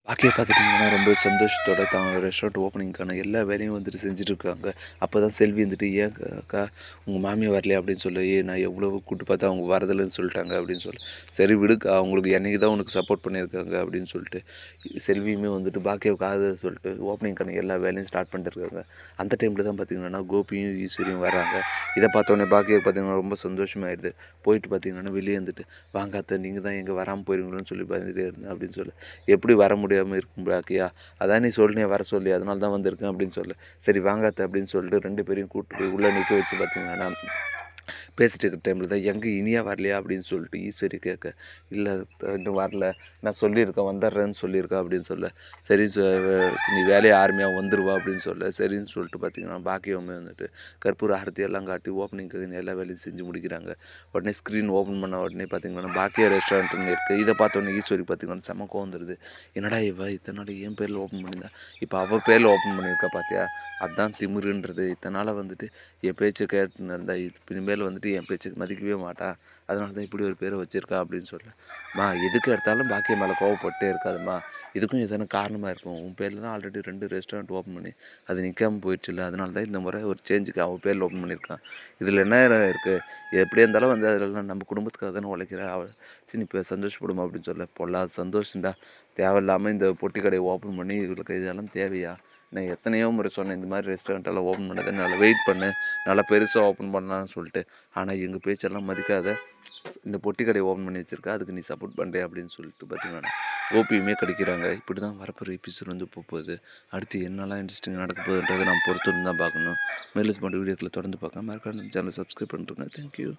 பாக்கிய பார்த்துட்டிங்கன்னா, ரொம்ப சந்தோஷத்தோட தான் ரெஸ்டாரண்ட் ஓப்பனிங்க்கான எல்லா வேலையும் வந்துட்டு செஞ்சுட்ருக்காங்க. அப்போ தான் செல்வி வந்துட்டு, "ஏன் அக்கா உங்க மாமியார் வரலையா?" அப்படின்னு சொல்லி. நான் எவ்வளவோ கூப்பிட்டு பார்த்தா அவங்க வரதில்லன்னு சொல்லிட்டாங்க அப்படின்னு சொல்லி. "சரி விடுக்கா, அவங்களுக்கு என்னைக்கு தான் உனக்கு சப்போர்ட் பண்ணியிருக்காங்க" அப்படின்னு சொல்லிட்டு, செல்வியுமே வந்துட்டு பாக்கியாவுக்கு ஆறுதல் சொல்லிட்டு ஓப்பனிங்க்கான எல்லா வேலையும் ஸ்டார்ட் பண்ணிட்டு இருக்காங்க. அந்த டைமில் தான் பார்த்தீங்கன்னா, கோபியும் ஈஸ்வரியும் வராங்க. இதை பார்த்தோன்னே பாக்கியாவுக்கு பார்த்தீங்கன்னா ரொம்ப சந்தோஷமாயிடுது. போயிட்டு பார்த்தீங்கன்னா, வெளியே வந்துட்டு, "வாங்க அத்தை, நீங்கள் தான் எங்கே வராமல் போயிருவீங்களோன்னு சொல்லி பயந்துட்டே இருந்தேன்" அப்படின்னு சொல்லி. "எப்படி வர முடியாமல் இருக்கும் பாக்கியா? அதான் நீ சொன்னியே வர சொல்லி, அதனால தான் வந்திருக்கேன்" அப்படின்னு சொல்லு. "சரி வாங்க அத்தை" அப்படின்னு சொல்லிட்டு 2 பேரையும் கூட்டிட்டு போய் உள்ள நிக்க வச்சு பார்த்தீங்கன்னா, பேசிட்டு இருக்கிற டைமில் தான், "எங்கே இனியா வரலையா?" அப்படின்னு சொல்லிட்டு ஈஸ்வரி கேட்க, "இல்லை இன்னும் வரல. நான் சொல்லியிருக்கேன் வந்துடுறேன்னு சொல்லியிருக்கேன்" அப்படின்னு சொல்ல. "சரி நீ வேலையை ஆரம்பியா வந்துருவா" அப்படின்னு சொல்ல. சரின்னு சொல்லிட்டு பார்த்தீங்கன்னா, பாக்கியமே வந்துட்டு கற்பூர ஆரத்தி எல்லாம் காட்டி ஓப்பனிங்க்கு எல்லா வேலையும் செஞ்சு முடிக்கிறாங்க. உடனே ஸ்க்ரீன் ஓப்பன் பண்ண உடனே பார்த்தீங்கன்னா, பாக்கியா ரெஸ்டாரண்ட்டுன்னு இருக்குது. இதை பார்த்தோன்னே ஈஸ்வரி பார்த்தீங்கன்னா செம கோவம் வந்துடுது. "என்னடா இவ இத்தனை நாள் என் பேரில் ஓப்பன் பண்ணியிருந்தா, இப்போ அவள் பேரில் ஓப்பன் பண்ணியிருக்கா பார்த்தியா? அதான் திமிருன்றது. இத்தனை நாளாக வந்துட்டு என் பேச்சை கேட்டுன்னு இருந்தா, இனிமேல் வந்துட்டு என் பேச்சுக்கு மதிக்கவே மாட்டா. அதனால தான் இப்படி ஒரு பேரை வச்சிருக்கா" அப்படின்னு சொல்ல. "ம்மா எதுக்கு எடுத்தாலும் பாக்கிய மேலே கோவப்பட்டே இருக்காதம்மா. இதுக்கும் எதனா காரணமாக இருக்கும். உன் பேரில் தான் ஆல்ரெடி 2 ரெஸ்டாரண்ட் ஓப்பன் பண்ணி அது நிற்காம போயிடுச்சுல்ல. அதனால தான் இந்த முறை ஒரு சேஞ்சுக்கு அவள் பேரில் ஓப்பன் பண்ணியிருக்கான். இதில் என்ன இருக்குது? எப்படியா இருந்தாலும் வந்து அதெல்லாம் நம்ம குடும்பத்துக்காக தானே உழைக்கிறா. அவள் சரி நீ இப்போ சந்தோஷப்படுமா" அப்படின்னு சொல்ல. "பொல்லாத சந்தோஷம்டா. தேவையில்லாமல் இந்த பொட்டி கடையை ஓப்பன் பண்ணி இவளுக்கு இதெல்லாம் தேவையா? நான் எத்தனையோ முறை சொன்னேன், இந்த மாதிரி ரெஸ்டாரண்ட் எல்லாம் ஓப்பன் பண்ணாத, நல்லா வெயிட் பண்ணு, நல்லா பெருசாக ஓப்பன் பண்ணலான்னு சொல்லிட்டு. ஆனால் எங்கள் பேச்செல்லாம் மதிக்காத இந்த பொட்டி கடையை ஓப்பன் பண்ணி வச்சிருக்கா, அதுக்கு நீ சப்போர்ட் பண்ணுறியா" அப்படின்னு சொல்லிட்டு பார்த்தீங்கன்னா, கோபியுமே கடிக்கிறாங்க. இப்படி தான் வரப்போகிற எபிசோட் வந்து போகுது. அடுத்து என்னெல்லாம் இன்ட்ரெஸ்டிங்காக நடக்க போகுதுன்றதை நான் பொறுத்து தான் பார்க்கணும். மேலும் இது போன்ற வீடியோக்களை தொடர்ந்து பார்க்க மறக்காம நம்ம சேனலை சப்ஸ்கிரைப் பண்ணிட்டுருங்க. தேங்க்யூ.